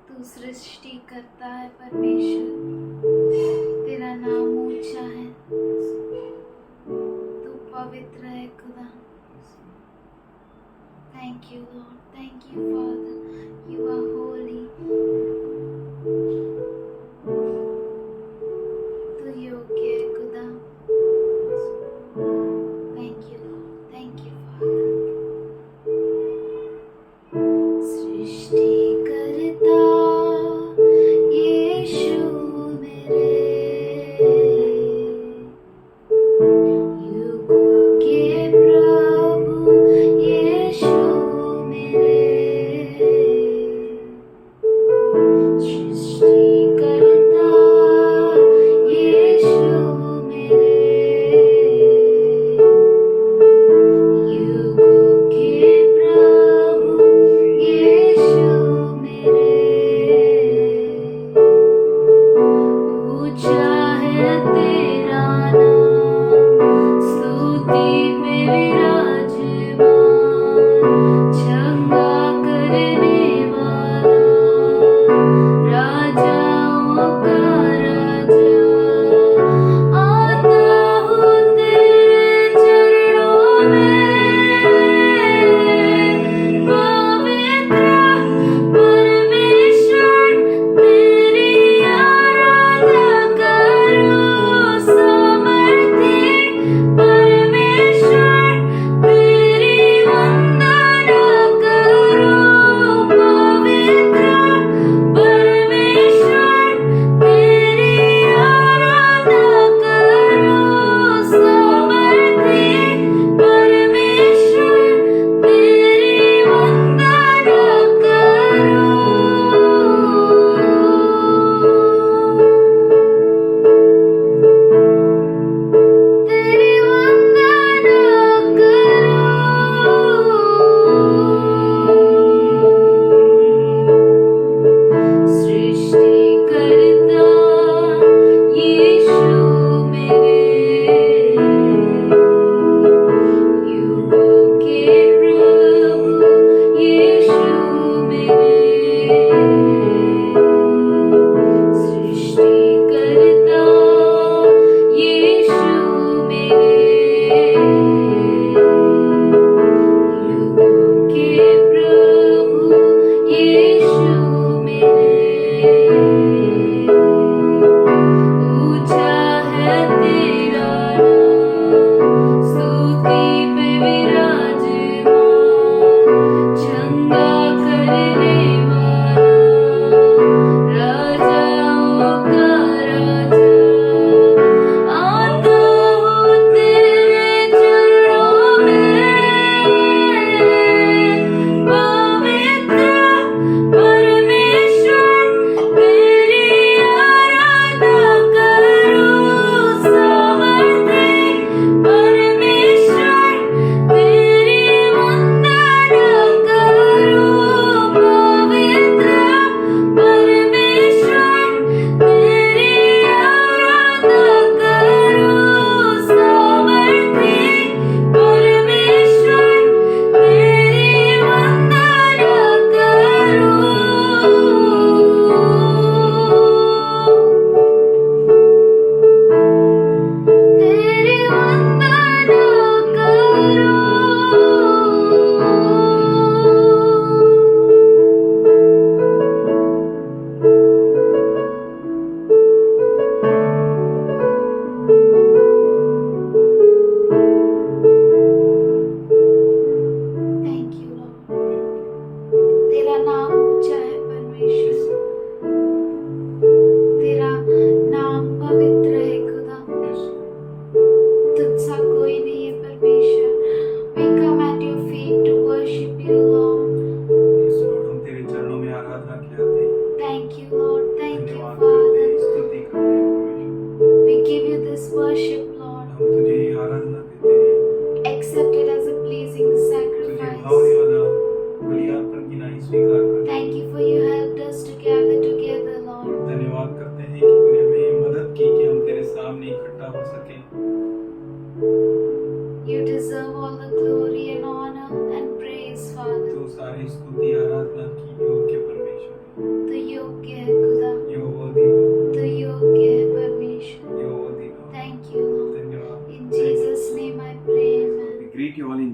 तू सृष्टि करता है परमेश्वर, तेरा नाम ऊंचा है, तू पवित्र है खुदा। Thank you, Lord. Thank you, Father. You are holy. तू योग्य है खुदा। Thank you, Lord. Thank you, Father. सृष्टि करता यीशु मेरे, युगों के प्रभु यीशु मेरे,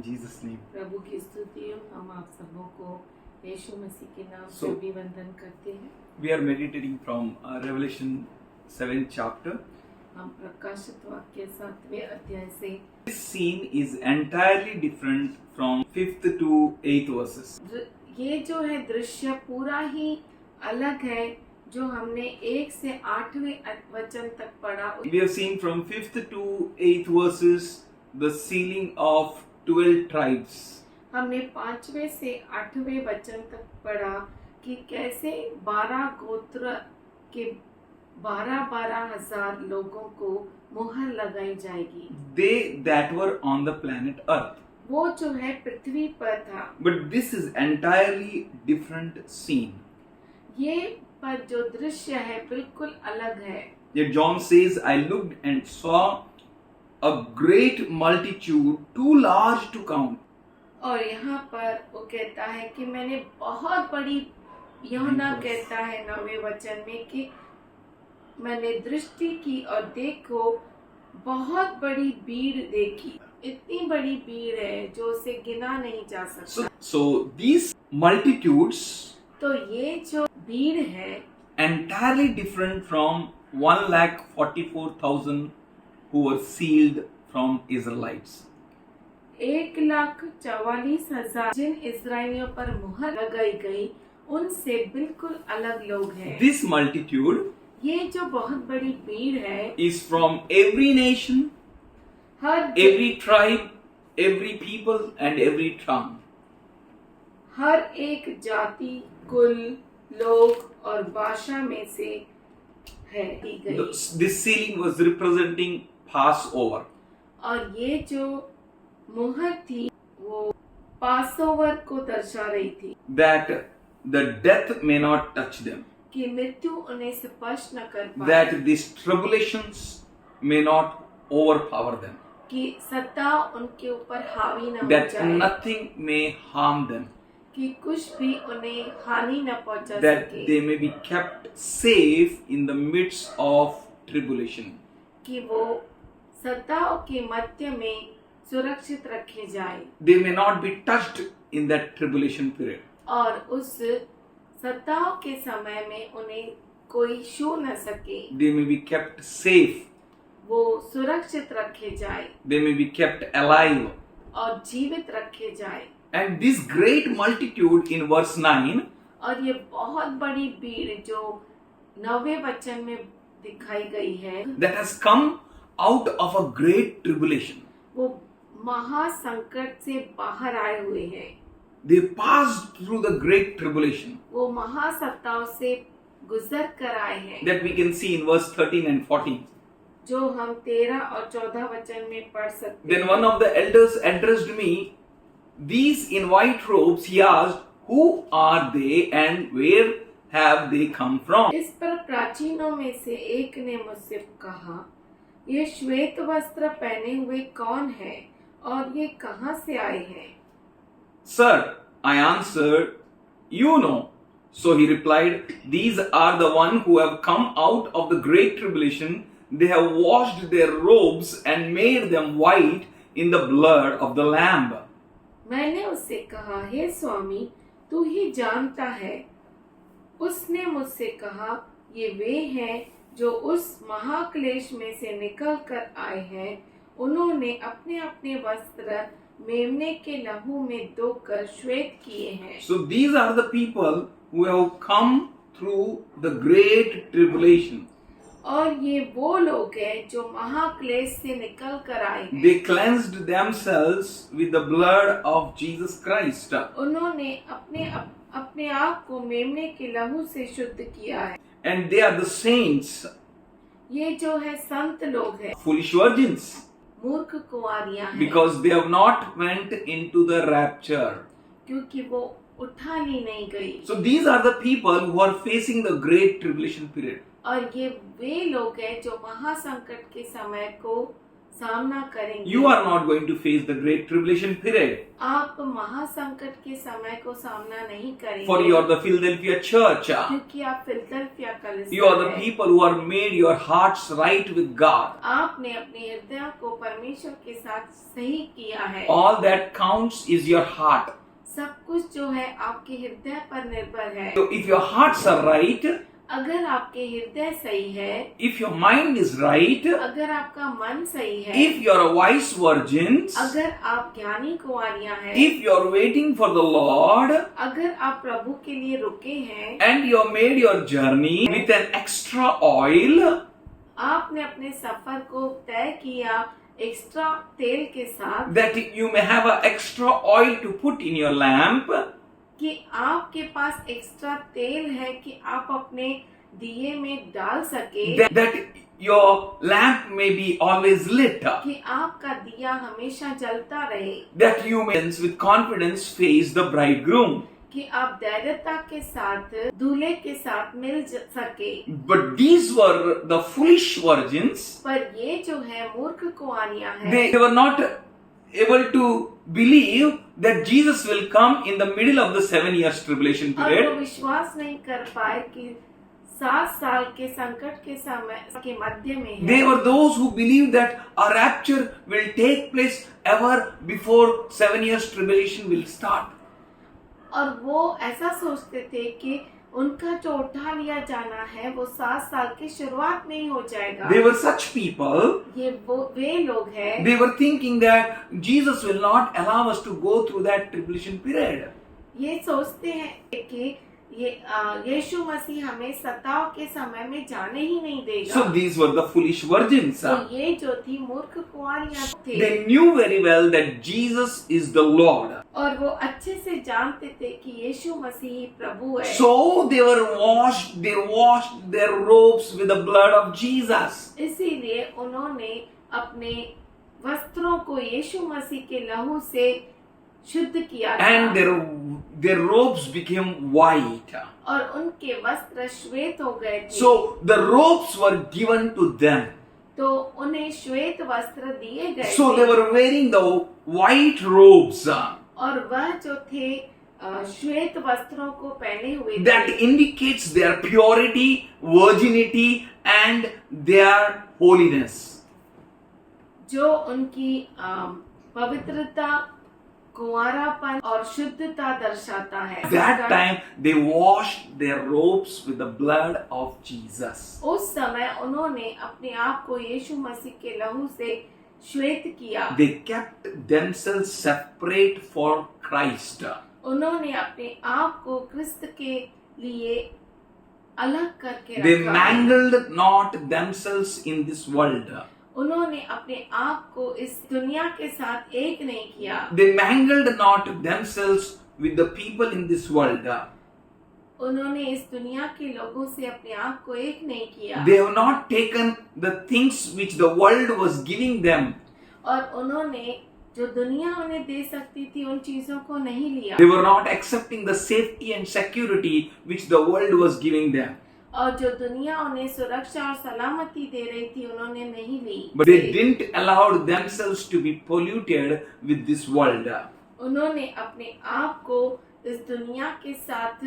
in Jesus' name. प्रभु की स्तुति हो। हम आप सबों को यीशु मसीह के नाम से So- अभिवंदन करते हैं। We are meditating from Revelation 7th chapter. हम प्रकाशित वाक्य 7वें अध्याय से This scene is entirely different from 5th to 8th verses. ये जो है दृश्य पूरा ही अलग है जो हमने 1 से 8वें वचन तक पढ़ा। We have seen from 5th to 8th verses the sealing of 12 tribes. हमने 5वें से 8वें वचन तक पढ़ा कि कैसे 12 गोत्र के 12 हजार लोगों को मुहर लगाई जाएगी। They that were on the planet Earth. वो जो है पृथ्वी पर था। But this is entirely different scene. ये पर जो दृश्य है बिल्कुल अलग है। Yet John says, I looked and saw a great multitude too large to count. और यहाँ पर वो कहता है कि मैंने बहुत बड़ी, यूहन्ना कहता है 9वें वचन में कि मैंने दृष्टि की और देखो बहुत बड़ी भीड़ देखी। इतनी बड़ी भीड़ है जो उसे गिना नहीं जा सकता। So these multitudes तो ये जो भीड़ है entirely different from 1,44,000 who were sealed from Israelites. 1,44,000 जिन इस्राएलियों पर मुहर लगाई गई उनसे बिल्कुल अलग लोग हैं। This multitude ये जो बहुत बड़ी भीड़ है is from every nation, every tribe, every people and every tongue. हर एक जाति, कुल, लोग और भाषा में से है दी गई। This sealing was representing Passover. और ये जो मुहर थी वो पासओवर को दर्शा रही थी That the death may not touch them. कि मृत्यु उन्हें स्पर्श न कर पाए, That these tribulations may not overpower them. कि सत्ता उनके ऊपर हावी न हो That जाए, nothing may harm them. कि कुछ भी उन्हें हानि न पहुंचा That सके, they may be kept safe in the midst of tribulation. कि वो सत्ताओं के मध्य में सुरक्षित रखे जाए They may not be touched in that tribulation period. और उस सत्ताओं के समय में उन्हें कोई छू न सके। They may be kept safe. वो सुरक्षित रखे जाए They may be kept alive. और जीवित रखे जाए। And this great multitude in verse 9 और ये बहुत बड़ी भीड़ जो 9वें वचन में दिखाई गई है that has come out of a great tribulation. वो महासंकट से बाहर आए हुए हैं। They passed through the great tribulation वो महासत्ताओं से गुजर कर आए हैं that we can see in verse 13 and 14. जो हम 13 और 14 वचन में पढ़ सकते Then हैं। one of the elders addressed me. These in white robes, he asked, who are they and where have they come from? इस पर प्राचीनों में से एक ने मुझसे कहा, ये श्वेत वस्त्र पहने हुए कौन है और ये कहाँ से आए हैं? Sir, I answered, you know. So he replied, these are the one who have come out of the great tribulation. They have washed their robes and made them white in the blood of the Lamb. मैंने उससे कहा, हे स्वामी, तू ही जानता है। उसने मुझसे कहा, ये वे हैं जो उस महाक्लेश में से निकल कर आए हैं। उन्होंने अपने अपने वस्त्र मेमने के लहू में धोकर श्वेत किए हैं। So these are the people who have come through the great tribulation. और ये वो लोग हैं जो महाक्लेश से निकल कर आए हैं। They cleansed themselves with the blood of Jesus Christ. उन्होंने अपने आप को मेमने के लहू से शुद्ध किया है। And they are the saints, ये जो है संत लोग हैं, foolish virgins, मूर्ख कुंवारियां हैं, because they have not went into the rapture. क्योंकि वो उठा ली नहीं गई। So these are the people who are facing the great tribulation period. और ये वे लोग हैं जो महासंकट के समय को सामना करेंगे। You are not going to face the great tribulation period. आप महासंकट के समय को सामना नहीं करेंगे। For you are the Philadelphia church. क्योंकि आप फिलदेल्फिया कलीसिया You are the हैं। people who are made your hearts right with God. आपने अपने हृदय को परमेश्वर के साथ सही किया है। All that counts is your heart. सब कुछ जो है आपके हृदय पर निर्भर है। So if your hearts are right, अगर आपके हृदय सही है, if your mind is right, अगर आपका मन सही है, if you are wise virgins, अगर आप ज्ञानी कुंवारियां हैं, if you are waiting for the Lord, अगर आप प्रभु के लिए रुके हैं, and you have made your journey with an extra oil, आपने अपने सफर को तय किया एक्स्ट्रा तेल के साथ, that you may have an extra oil to put in your lamp, कि आपके पास एक्स्ट्रा तेल है कि आप अपने दिए में डाल सके, that your lamp may be always lit, कि आपका दिया हमेशा जलता रहे, that you may with confidence face the bridegroom. कि आप धैर्यता के साथ दूल्हे के साथ मिल सके। But these were the foolish virgins. पर ये जो है मूर्ख कुंवारियां हैं, They were not able to believe that Jesus will come in the middle of the 7 years tribulation और वो period. विश्वास नहीं कर पाए कि 7 साल के संकट के समय के मध्य में है। They were those who believed that a rapture will take place ever before 7 years tribulation will start. और वो ऐसा सोचते थे कि उनका जो उठा लिया जाना है वो 7 साल की शुरुआत में ही हो जाएगा। They were such people. वे लोग हैं। They were thinking that Jesus will not allow us to go through that tribulation period. ये सोचते हैं कि यीशु मसीह हमें सताव के समय में जाने ही नहीं देगा। So these were the foolish virgins. तो ये जो थी मूर्ख कुंवारियां थे। They knew very well that Jesus is the Lord. और वो अच्छे से जानते थे कि यीशु मसीह प्रभु है। So they washed their robes with the blood of Jesus. इसीलिए उन्होंने अपने वस्त्रों को यीशु मसीह के लहू से शुद्ध किया था। And their robes became white. और उनके वस्त्र श्वेत हो गए थे। So the robes were given to them. तो उन्हें श्वेत वस्त्र दिए गए So थे। they were wearing the white robes. और वह जो थे श्वेत वस्त्रों को पहने हुए That थे, indicates their purity, virginity and their holiness. जो उनकी पवित्रता, कुंवारापन और शुद्धता दर्शाता है। That time they washed their robes with the blood of Jesus. उस समय उन्होंने अपने आप को यीशु मसीह के लहू से श्वेत किया। They kept themselves separate for Christ. उन्होंने अपने आप को क्रिस्त के लिए अलग करके They रखा। mangled not themselves in this world. उन्होंने अपने आप को इस दुनिया के साथ एक नहीं किया। They mangled not themselves with the people in this world. उन्होंने इस दुनिया के लोगों से अपने आप को एक नहीं किया। They have not taken the things which the world was giving them. और उन्होंने जो दुनिया उन्हें दे सकती थी उन चीजों को नहीं लिया। They were not accepting the safety and security which the world was giving them. और जो दुनिया उन्हें सुरक्षा और सलामती दे रही थी उन्होंने नहीं ली। But they didn't allow themselves to be polluted with this world. उन्होंने अपने आप को इस दुनिया के साथ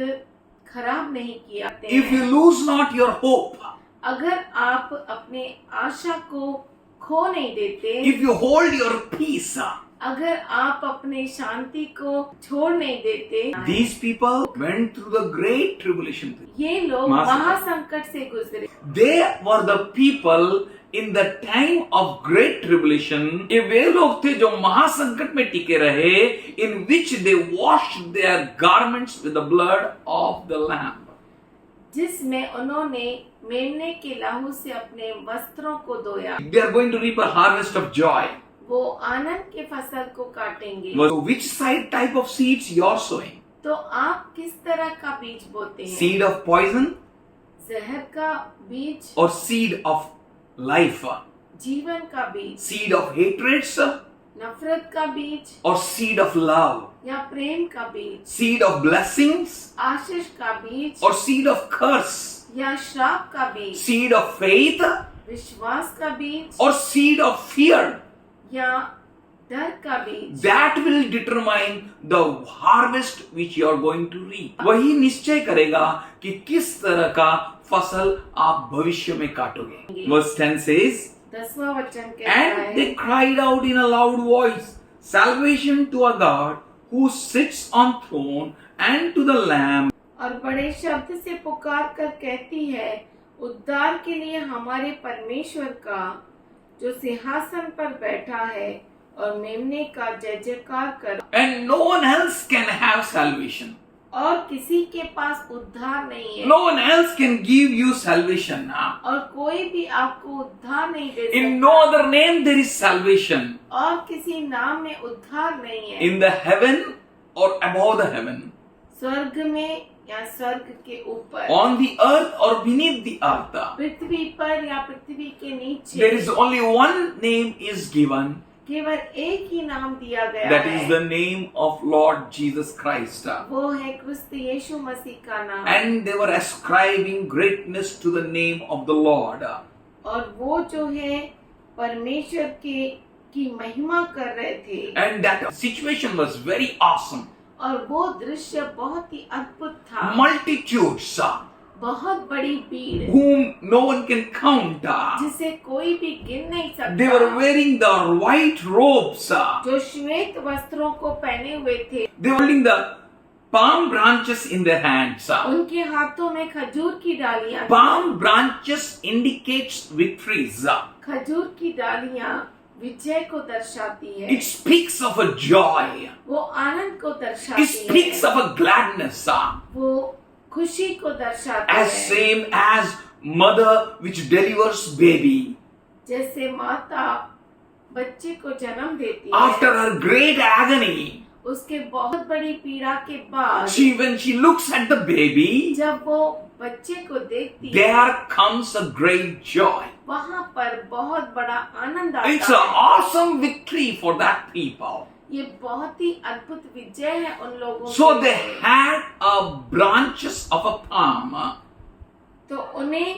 खराब नहीं किया। If you lose not your hope, अगर आप अपने आशा को खो नहीं देते, if you hold your peace, अगर आप अपने शांति को छोड़ नहीं देते, these people went through the great tribulation. ये लोग महासंकट से गुजरे। They were the people in the time of great tribulation. ये वे लोग थे जो महासंकट में टिके रहे, in which they washed their garments with the blood of the Lamb. जिसमें उन्होंने मेमने के लहू से अपने वस्त्रों को धोया। They are going to reap a harvest of joy. वो आनंद के फसल को काटेंगे। So which side type of seeds you are sowing? तो आप किस तरह का बीज बोते हैं? Seed of poison जहर का बीज, or seed of life? जीवन का बीज, Seed of hatreds नफरत का बीज or seed of love? या प्रेम का बीज, Seed of blessings आशीष का बीज or seed of curse? या श्राप का बीज, Seed of faith विश्वास का बीज or seed of fear, या डर का बीज that will determine the harvest which you are going to reap. वही निश्चय करेगा कि किस तरह का फसल आप भविष्य में काटोगे. Verse 10 says, 10वां वचन कहता and है, they cried out in a loud voice, salvation to our God who sits on throne and to the Lamb. और बड़े शब्द से पुकार कर कहती है, उद्धार के लिए हमारे परमेश्वर का जो सिंहासन पर बैठा है और मेमने का जय जयकार कर. And no one else can have salvation. और किसी के पास उद्धार नहीं है. No one else can give you salvation. और कोई भी आपको उद्धार नहीं दे सकता. In no other name there is salvation. और किसी नाम में उद्धार नहीं है. In the heaven or above the heaven. स्वर्ग में या स्वर्ग के ऊपर. On the earth or beneath the earth. पृथ्वी पर या पृथ्वी के नीचे. There is only one name is given. केवल एक ही नाम दिया गया That है. is the name of Lord Jesus Christ. वो है क्रिस्त यीशु मसीह का नाम. And they were ascribing greatness to the name of the Lord. और वो जो है परमेश्वर की महिमा कर रहे थे. And that situation was very awesome. और वो दृश्य बहुत ही अद्भुत था. Multitudes बहुत बड़ी भीड़ whom no one can count. जिसे कोई भी गिन नहीं सकता. They were wearing the white robes. जो श्वेत वस्त्रों को पहने हुए थे. They were holding the palm branches in their hands. उनके हाथों में खजूर की डालियां. Palm branches indicates victories. खजूर की डालियां विजय को दर्शाती है. It speaks of a joy. वो आनंद को It दर्शाती speaks है. of a gladness. वो खुशी को दर्शाती As है. same as mother which delivers baby जैसे माता बच्चे को जन्म देती after है. her great agony. उसके बहुत बड़ी पीड़ा के बाद When she looks at the baby, जब वो बच्चे को देखती है, there comes a great joy. वहाँ पर बहुत बड़ा आनंद It's आता an है. awesome victory for that people. ये बहुत ही अद्भुत विजय है उन लोगों So के they लिए. had branches of a palm. तो उन्हें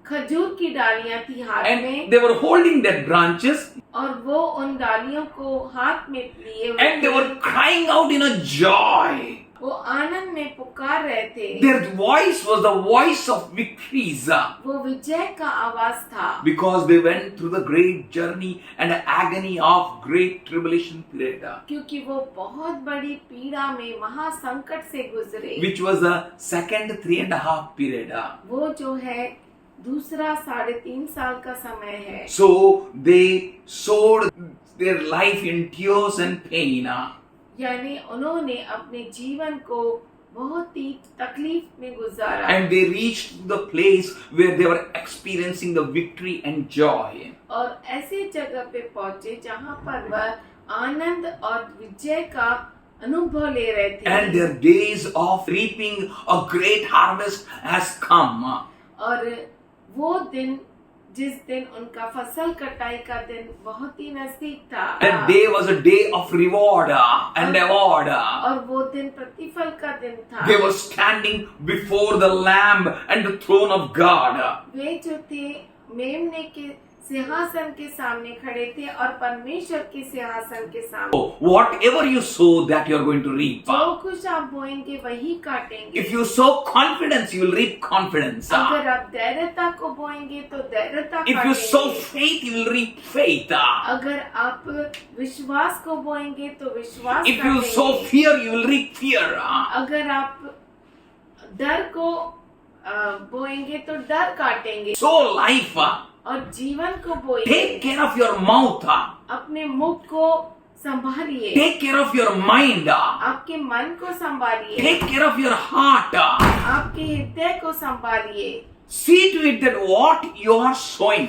खजूर की डालियां थी हाथ And में. they were holding that branches और वो उन डालियों को हाथ में लिए हुए and they थे. were crying out in a joy. वो आनंद में पुकार रहे थे. Their voice was the voice of victories वो विजय का आवाज था. because they went through the great journey and agony of great tribulation period, क्योंकि वो बहुत बड़ी पीड़ा में महासंकट से गुजरे. which was the second 3.5 period. वो जो है दूसरा 3.5 साल का समय है. So they sowed their life in tears and pain. यानी उन्होंने अपने जीवन को बहुत ही तकलीफ में गुजारा. And they reached the place where they were experiencing the victory and joy. और ऐसे जगह पे पहुंचे जहाँ पर वह आनंद और विजय का अनुभव ले रहे थे. And their days of reaping a great harvest has come. और वो दिन जिस दिन उनका फसल कटाई का दिन बहुत ही नजदीक था. That day was a day of reward and award. और वो दिन प्रतिफल का दिन था. They were standing before the Lamb and the throne of God. वे जो थे मेमने के सिंहासन के सामने खड़े थे और परमेश्वर के सिंहासन के सामने. Whatever you sow, that you are going to reap. जो कुछ आप बोएंगे वही काटेंगे. If you sow confidence, you will reap confidence. अगर आप धैर्यता को बोएंगे तो धैर्यता If you sow काटेंगे. faith, you will reap faith. अगर आप विश्वास को बोएंगे तो विश्वास If you sow काटेंगे. fear, you will reap fear. अगर आप डर को बोएंगे तो डर काटेंगे. Sow life. और जीवन को बोएंगे. Take care of your mouth. अपने मुख को संभालिए. Take care of your mind. आपके मन को संभालिए. Take care of your heart. आपके हृदय को संभालिए. See to it that what you are sowing,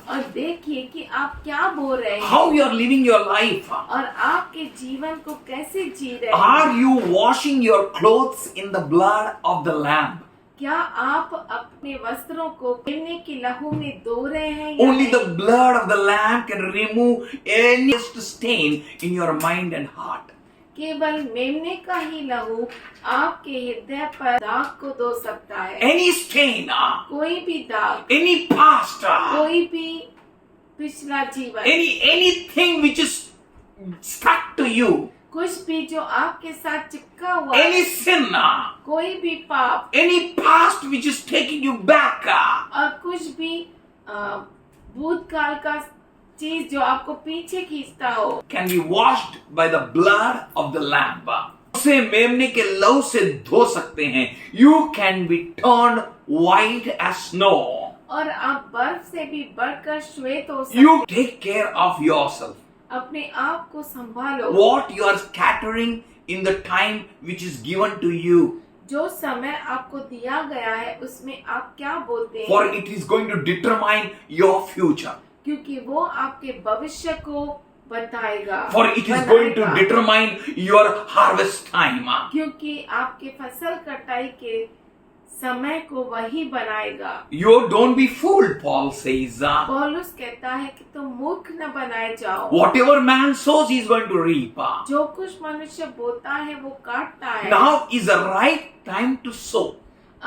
और देखिए कि आप क्या बो रहे हैं. how you are living your life. और आपके जीवन को कैसे जी रहे हैं. Are you washing your clothes in the blood of the Lamb? क्या आप अपने वस्त्रों को मेमने की लहू में धो रहे हैं या Only नहीं? the blood of the Lamb can remove any stain in your mind and heart. केवल मेमने का ही लहू आपके हृदय पर दाग को धो सकता है। Any stain, कोई भी दाग, any past, कोई भी पिछला जीवन, anything which is stuck to you, कुछ भी जो आपके साथ चिपका हुआ है, any sin, कोई भी पाप any past which is taking you back, और कुछ भी भूतकाल का चीज जो आपको पीछे खींचता हो, can be washed by the blood of the lamb. उसे मेमने के लहू से धो सकते हैं. You can be turned white as snow. और आप बर्फ से भी बढ़कर श्वेत हो सकते। You take care of yourself. अपने आप को संभालो। What you are scattering in the time which is given to you. जो समय आपको दिया गया है उसमें आप क्या बोलते हैं? For it is going to determine your future. क्योंकि वो आपके भविष्य को बताएगा। For it is going to determine your harvest time. क्योंकि आपके फसल कटाई के समय को वही बनाएगा। You don't be fooled, Paul says. पौलुस कहता है कि तुम मूर्ख न बनाए जाओ। Whatever man sows, he is going to reap. जो कुछ मनुष्य बोता है वो काटता है। Now is the right time to sow.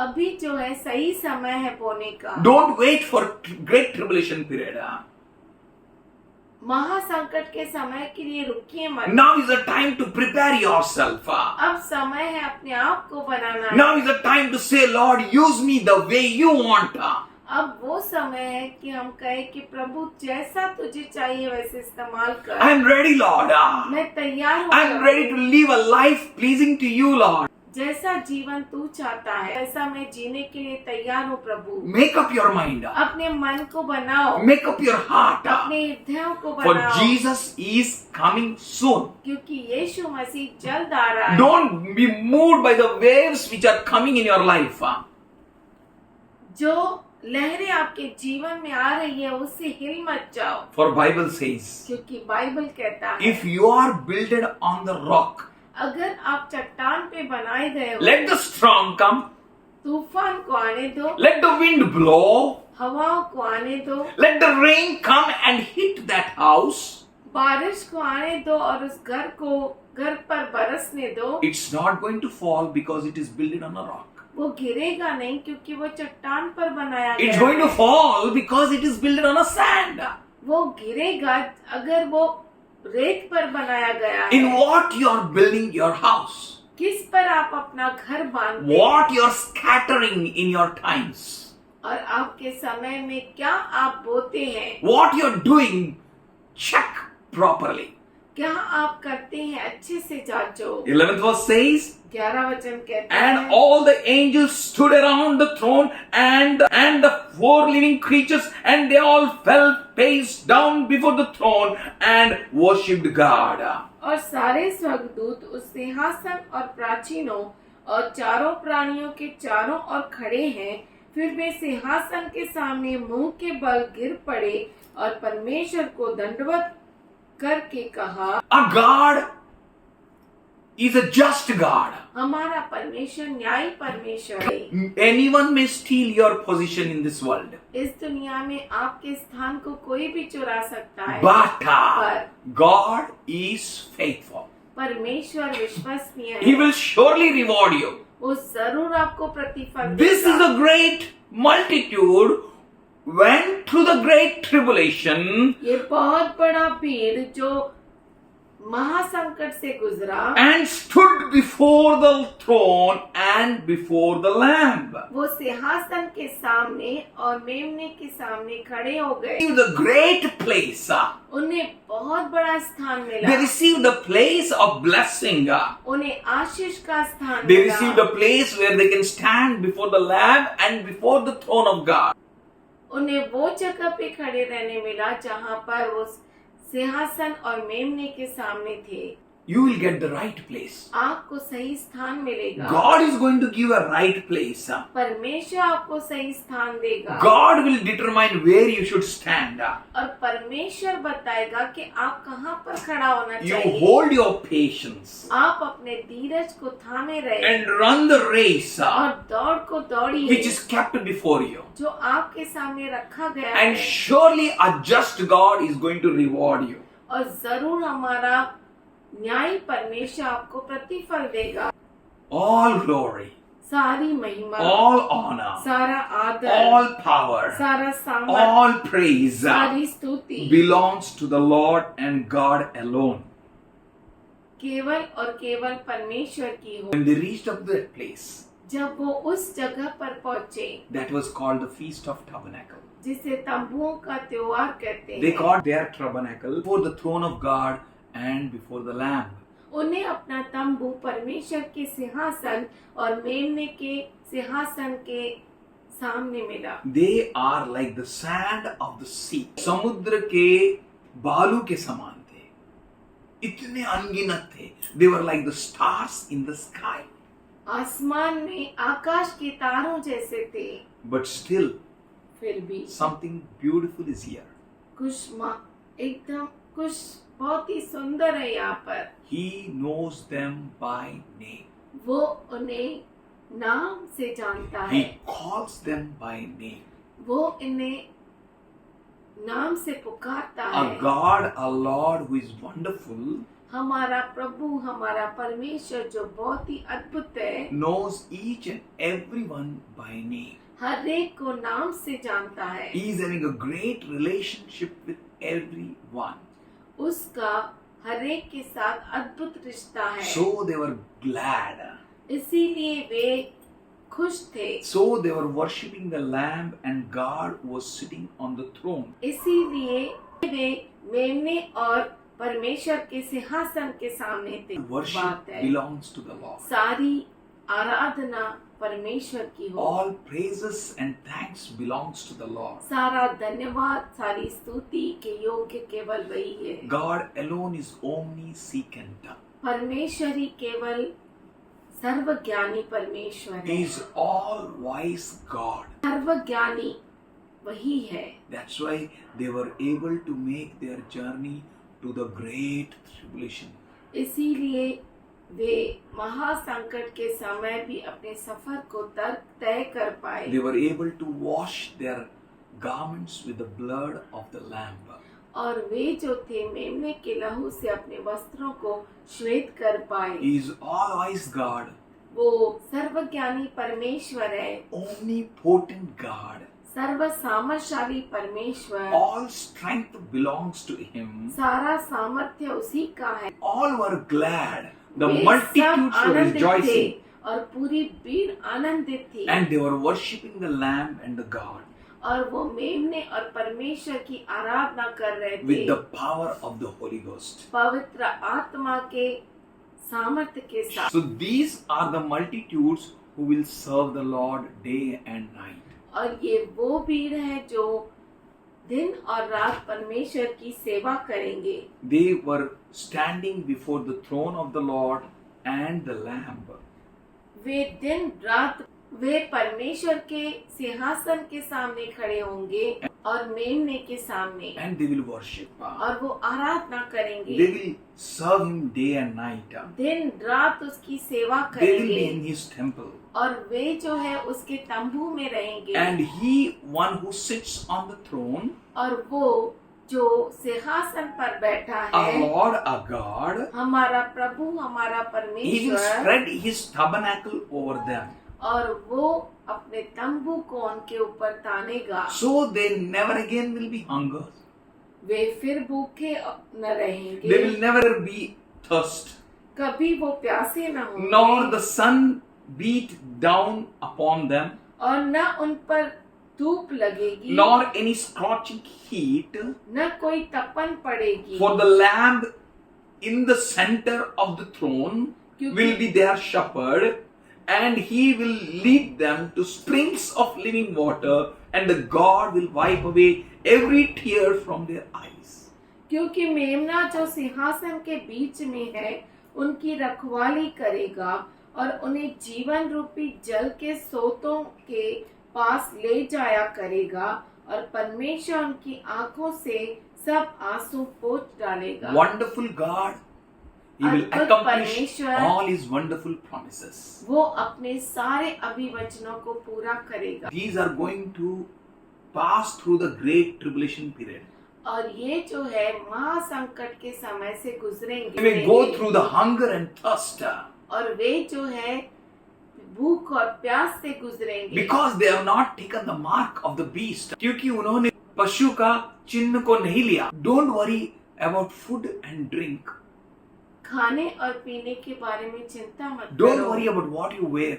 अभी जो है सही समय है बोने का। Don't wait for great tribulation period. महासंकट के समय के लिए रुकिए मत। Now is the time to prepare yourself. अब समय है अपने आप को बनाना है। Now is the time to say, Lord, use me the way you want. अब वो समय है कि हम कहें कि प्रभु जैसा तुझे चाहिए वैसे इस्तेमाल कर। I am ready, Lord. मैं तैयार हूँ। I am ready to live a life pleasing to you, Lord. जैसा जीवन तू चाहता है वैसा मैं जीने के लिए तैयार हूँ प्रभु। Make up your mind. अपने मन को बनाओ। Make up your heart. अपने हृदयों को For बनाओ। Jesus is coming soon. क्योंकि यीशु मसीह जल्द आ रहा है। Don't be moved by the waves which are coming in your life. जो लहरें आपके जीवन में आ रही है उससे हिल मत जाओ। For Bible says, क्योंकि बाइबल कहता है if you are builded on the rock, अगर आप चट्टान पे बनाए गए हो, let the storm come, तूफान को आने दो, let the wind blow, हवाओं को आने दो, let the rain come and hit that house. बारिश को आने दो और उस घर पर बरसने दो। It's not going to fall because it is built on a rock. वो गिरेगा नहीं क्योंकि वो चट्टान पर बनाया गया It's going to है। fall because it is built on a sand. वो गिरेगा अगर वो रेत पर बनाया गया है। In what you are building your house, किस पर आप अपना घर बांधते हैं what you are scattering in your times, और आपके समय में क्या आप बोते हैं, what you are doing, check properly. क्या आप करते हैं अच्छे से जांचो। 11th verse says, 11 वचन कहता and है all the angels stood around the throne and the four living creatures, and they all fell face down before the throne and worshipped God. और सारे स्वर्गदूत उस सिंहासन और प्राचीनों और चारों प्राणियों के चारों ओर खड़े हैं। फिर वे सिंहासन के सामने मुंह के बल गिर पड़े और परमेश्वर को दंडवत करके कहा, Our God is a just God. हमारा परमेश्वर न्यायी परमेश्वर है। Anyone may steal your position in this world, इस दुनिया में आपके स्थान को कोई भी चुरा सकता है, but पर God is faithful. परमेश्वर विश्वसनीय He है। will surely reward you. वो जरूर आपको प्रतिफल This is देगा। a great multitude went through the great tribulation ये बहुत बड़ा भीड़ जो महासंकट से गुजरा and stood before the throne and before the Lamb. वो सिंहासन के सामने और मेमने के सामने खड़े हो गए। Received the great place. उन्हें बहुत बड़ा स्थान They मिला। received the place of blessing. उन्हें आशीष का स्थान They मिला। received a place where they can stand before the Lamb and before the throne of God. उन्हें वो जगह पे खड़े रहने मिला जहाँ पर वो सिंहासन और मेमने के सामने थे। You will get the right place. आपको सही स्थान मिलेगा। God is going to give a right place. परमेश्वर आपको सही स्थान देगा। God will determine where you should stand. और परमेश्वर बताएगा कि आप कहाँ पर खड़ा होना You चाहिए। hold your patience आप अपने धीरज को थामे रहे and run the race और दौड़ को दौड़िए which is kept before you. जो आपके सामने रखा गया And है। surely a just God is going to reward you. और जरूर हमारा न्याय परमेश्वर आपको प्रतिफल देगा। All glory, सारी महिमा, all honor, सारा आदर, all power, सारा सामर्थ, all praise सारी स्तुति belongs to the Lord and God alone. केवल और केवल परमेश्वर की हो। When they reached up that place, जब वो उस जगह पर पहुँचे that was called the Feast of Tabernacle. जिसे तंबुओं का त्योहार कहते They हैं, got their tabernacle before the throne of God and before the Lamb. उन्हें अपना तंबू परमेश्वर के सिंहासन और मेमने के सिंहासन के सामने मिला। They are like the sand of the sea. समुद्र के बालू के समान थे, इतने अनगिनत थे. They were like the stars in the sky. आसमान में आकाश के तारों जैसे थे, But still, फिर भी something beautiful is here. एकदम कुछ बहुत ही सुंदर है यहाँ पर। He knows them by name. वो उन्हें नाम से जानता है, He calls them by name. वो इन्हें नाम से पुकारता A है। God, a Lord who is wonderful, हमारा प्रभु, हमारा परमेश्वर जो बहुत ही अद्भुत है, knows each and everyone by name. हर एक को नाम से जानता है। He is having a great relationship with everyone. उसका हर एक के साथ अद्भुत रिश्ता है। So they were glad. इसीलिए वे खुश थे, So they were worshipping the Lamb and God was sitting on the throne. इसीलिए वे मेमने और परमेश्वर के सिंहासन के सामने थे। Worship बात है, belongs to the Lord. सारी आराधना परमेश्वर की हो। All praises and thanks belongs to the Lord. सारा धन्यवाद, सारी स्तुति के योग्य केवल वही है। God alone is omniscient. परमेश्वर ही केवल सर्वज्ञानी परमेश्वर He है। is all-wise God. सर्वज्ञानी वही है। That's why they were able to make their journey to the great tribulation. इसीलिए वे महासंकट के समय भी अपने सफर को तय कर पाए। They were able to wash their garments with the blood of the Lamb. और वे जो थे मेमने के लहू से अपने वस्त्रों को श्वेत कर पाए। He is all-wise God, वो सर्वज्ञानी परमेश्वर है, omnipotent God. सर्व सामर्थशाली परमेश्वर। All strength belongs to Him. सारा सामर्थ्य उसी का है। All were glad. The वे सब multitudes were आनंदित थे rejoicing. और पूरी भीड़ आनंदित थी। And they were worshipping the Lamb and the God और वो मेमने और परमेश्वर की आराधना कर रहे with थे the power of the Holy Ghost. पवित्र आत्मा के सामर्थ्य के साथ। So these are the multitudes who will serve the Lord day and night. और ये वो भीड़ है जो दिन और रात परमेश्वर की सेवा करेंगे। They were standing before the throne of the Lord and the Lamb. वे दिन रात वे परमेश्वर के सिंहासन के सामने खड़े होंगे और मेमने के सामने, And they will worship. और वो आराधना करेंगे। They will serve Him day and night. दिन रात उसकी सेवा They will be करेंगे in His temple. और वे जो है उसके तंबू में रहेंगे। And He, one who sits on the throne, और वो जो सिंहासन पर बैठा a है, Lord, a God, हमारा प्रभु, हमारा He will परमेश्वर, spread His tabernacle over them. और वो अपने तंबू को उनके ऊपर तानेगा। So they never again will be hunger. वे फिर भूखे न They रहेंगे, will never be thirst. कभी वो प्यासे न होंगे, Nor the sun beat down upon them. और न उन पर धूप लगेगी, Nor any scorching heat. न कोई तपन पड़ेगी। For the Lamb in the center of the throne will be their shepherd, and He will lead them to springs of living water, and the God will wipe away every tear from their eyes. क्योंकि मेमना जो सिंहासन के बीच में है उनकी रखवाली करेगा और उन्हें जीवन रूपी जल के सोतों के पास ले जाया करेगा, और परमेश्वर उनकी आंखों से सब आंसू पोंछ डालेगा। Wonderful God, He will अद्भुत accomplish परमेश्वर, all His wonderful promises. वो अपने सारे अभिवचनों को पूरा करेगा। These are going to pass through the great tribulation period. और ये जो है महासंकट के समय से गुजरेंगे। They may go through the hunger and thirst और वे जो है भूख और प्यास से गुजरेंगे। because they have not taken the mark of the beast. क्योंकि उन्होंने पशु का चिन्ह को नहीं लिया. Don't worry about food and drink. खाने और पीने के बारे में चिंता मत Don't करो। worry about what you wear.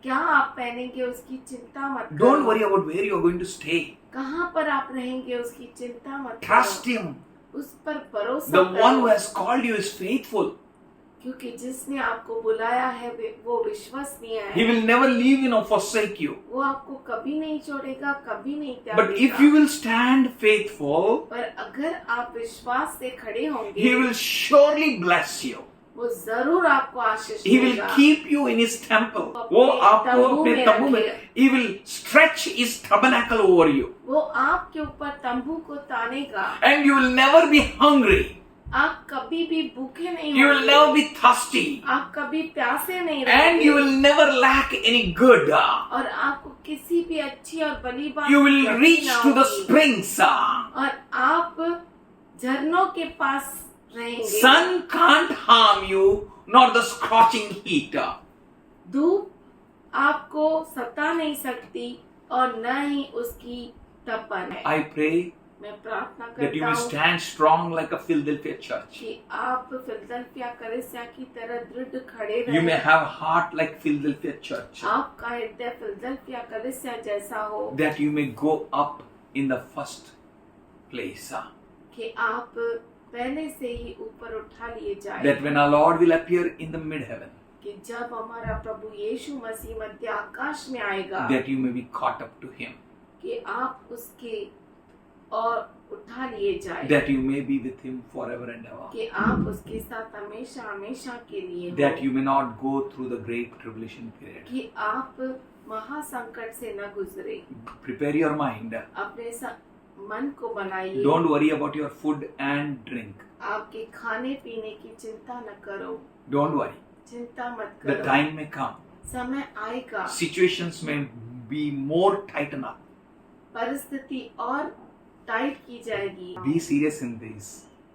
क्या आप पहनेंगे उसकी चिंता मत करो। Don't worry about where you are going to stay. कहाँ पर आप रहेंगे उसकी चिंता मत Trust करो। Him. उस पर भरोसा The करो। one who has called you is faithful. क्योंकि जिसने आपको बुलाया है वो विश्वसनीय He है। will never leave you nor forsake you. वो आपको कभी नहीं छोड़ेगा, कभी नहीं But if you will stand faithful, पर अगर आप विश्वास से खड़े होंगे, He will surely bless you. वो जरूर आपको आशीष He will देगा। keep you in His temple. वो आपको अपने तंबू में, He will stretch His tabernacle over you. वो आपके ऊपर तंबू को तानेगा। And you will never be hungry. आप कभी भी भूखे नहीं You will होंगे। never be thirsty. आप कभी प्यासे नहीं And you will never lack any good. और आपको किसी भी अच्छी और बड़ी बात You की will कमी reach ना to the होगी। springs. और आप झरनों के पास रहेंगे। Sun can't harm you, nor the scorching heat. धूप आपको सता नहीं सकती और न ही उसकी तपन है। I pray मैं प्रार्थना that you करता will हूँ stand strong like a Philadelphia church. कि आप फिलदेल्फिया कलीसिया की तरह दृढ़ खड़े You may रहें। have heart like Philadelphia church. आपका हृदय फिलदेल्फिया कलीसिया जैसा हो That you may go up in the first place. कि आप पहले से ही ऊपर उठा लिए जाए। That when our Lord will appear in the mid-heaven, कि जब हमारा प्रभु यीशु मसीह मध्य आकाश में आएगा, that you may be caught up to Him. कि आप उसके और उठा लिए जाए। That you may be with Him forever and ever. कि आप उसके साथ हमेशा हमेशा के लिए हो। That you may not go through the great tribulation period. कि आप महासंकट से न गुजरे। Prepare your mind. अपने मन को बनाइए। Don't worry about your food and drink. आपके खाने पीने की चिंता न करो। Don't worry. चिंता मत The करो। time may come. समय आएगा। Situations may be more tighten up. परिस्थिति और टाइट की जाएगी। Be serious in this.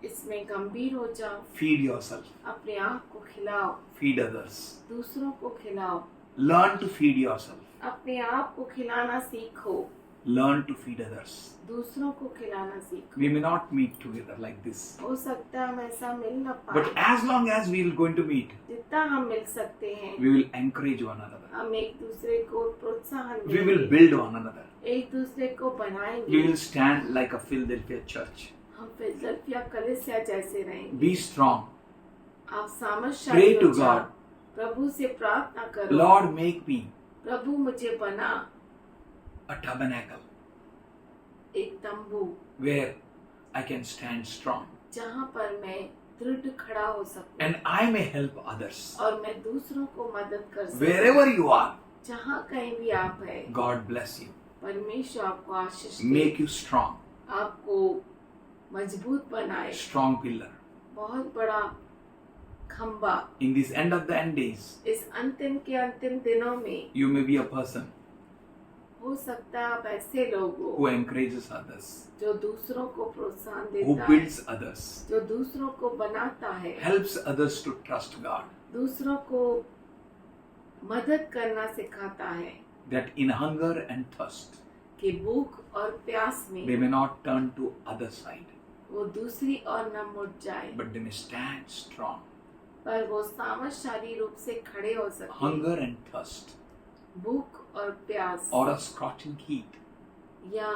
इसमें गंभीर हो जाओ। Feed yourself. अपने आप को खिलाओ। Feed others. दूसरों को खिलाओ। Learn to feed yourself. अपने आप को खिलाना सीखो। Learn to feed others. दूसरों को खिलाना सीखो। We may not meet together like this. हो सकता है हम ऐसा मिल न But पाए। as long as we are going to meet, जितना हम मिल सकते हैं, we will encourage one another. हम एक दूसरे को प्रोत्साहन We will देंगे। build one another. एक दूसरे को We बनाएंगे। will stand like a Philadelphia church. हम फिलदेल्फिया कलीसिया जैसे रहेंगे। Be strong. आप सामर्थशाली Pray to हो जाओ। God. प्रभु से प्रार्थना करो। Lord, make me प्रभु मुझे बना a tabernacle एक तंबू where I can stand strong जहाँ पर मैं दृढ़ खड़ा हो सकूं and I may help others. और मैं दूसरों को मदद कर सकूं। Wherever you are, जहाँ कहीं भी आप है, God bless you. परमेश्वर आपको आशीष दे, Make you strong. आपको मजबूत बनाए, Strong pillar. बहुत बड़ा खंबा। In this end of the end days, इस अंतिम के अंतिम दिनों में you may be a person हो सकता है आप ऐसे लोग who हो encourages others, जो दूसरों को प्रोत्साहन who देता है, builds others, जो दूसरों को बनाता है, helps others to trust God. दूसरों को मदद करना सिखाता है That in hunger and thirst, कि भूख और प्यास they में may not turn to other side, वो दूसरी और न मुड़ जाए, but they may stand strong. पर वो सामर्थशाली रूप से खड़े हो सके। Hunger and thirst, भूख और प्यास or a scorching heat, या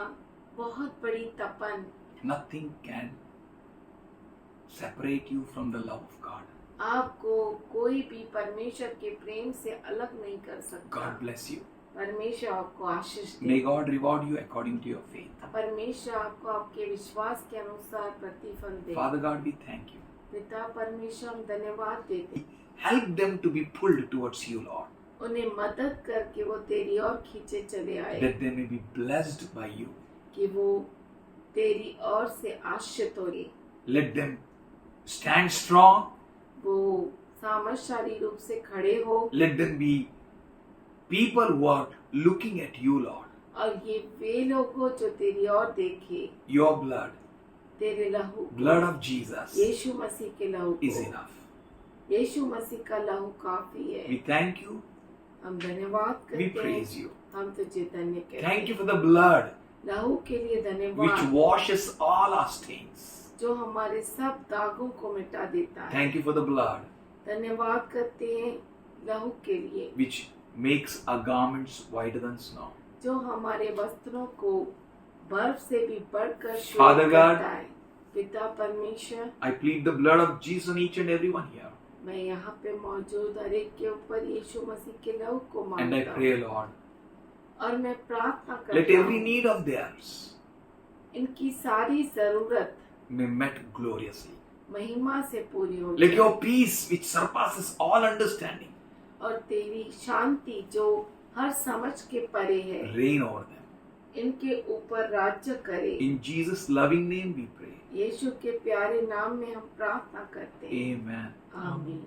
बहुत बड़ी तपन, nothing can separate you from the love of God. आपको कोई भी परमेश्वर के प्रेम से अलग नहीं कर सकता। God bless you. परमेश्वर आपको आशीष May they. God reward you according to your faith. परमेश्वर आपको आपके विश्वास के अनुसार प्रतिफल दे। Father God, we thank you. पिता परमेश्वर हम धन्यवाद देते, Help them to be pulled towards you, Lord, उन्हें मदद करके वो तेरी ओर खींचे चले आए, that they may be blessed by you. कि वो तेरी ओर से आश्रित हो। Let them stand strong. वो सामर्थशाली रूप से खड़े हो Let them be people who are looking at you, Lord. और ये वे लोग हो जो तेरी ओर देखे, Your blood, तेरे लहू को, blood of Jesus यीशु मसीह के लहू is को, enough. यीशु मसीह का लहू काफी है। We thank you. हम धन्यवाद We करते हैं, praise you. हम तुझे धन्य कहते Thank you हैं। for the blood लहू के लिए which धन्यवाद washes all our stains. जो हमारे सब दागों को मिटा देता है। Thank you for the blood धन्यवाद करते हैं लहू के लिए which makes our garments whiter than snow. जो हमारे वस्त्रों को बर्फ से भी बढ़कर श्वेत Father God, करता है। पिता परमेश्वर, I plead the blood of Jesus on each and every one here. मैं यहाँ पे मौजूद हर एक के ऊपर यीशु मसीह के लहू को And I मांगता pray, हूँ Lord, और मैं प्रार्थना let करता every हूँ need of theirs इनकी सारी जरूरत be met gloriously. महिमा से पूरी हो Let जाए your peace, which surpasses all understanding, और तेरी शांति जो हर समझ के परे है reign over them. इनके ऊपर राज्य करे। In Jesus' loving name we pray. यीशु के प्यारे नाम में हम प्रार्थना करते हैं। Amen. आमीन।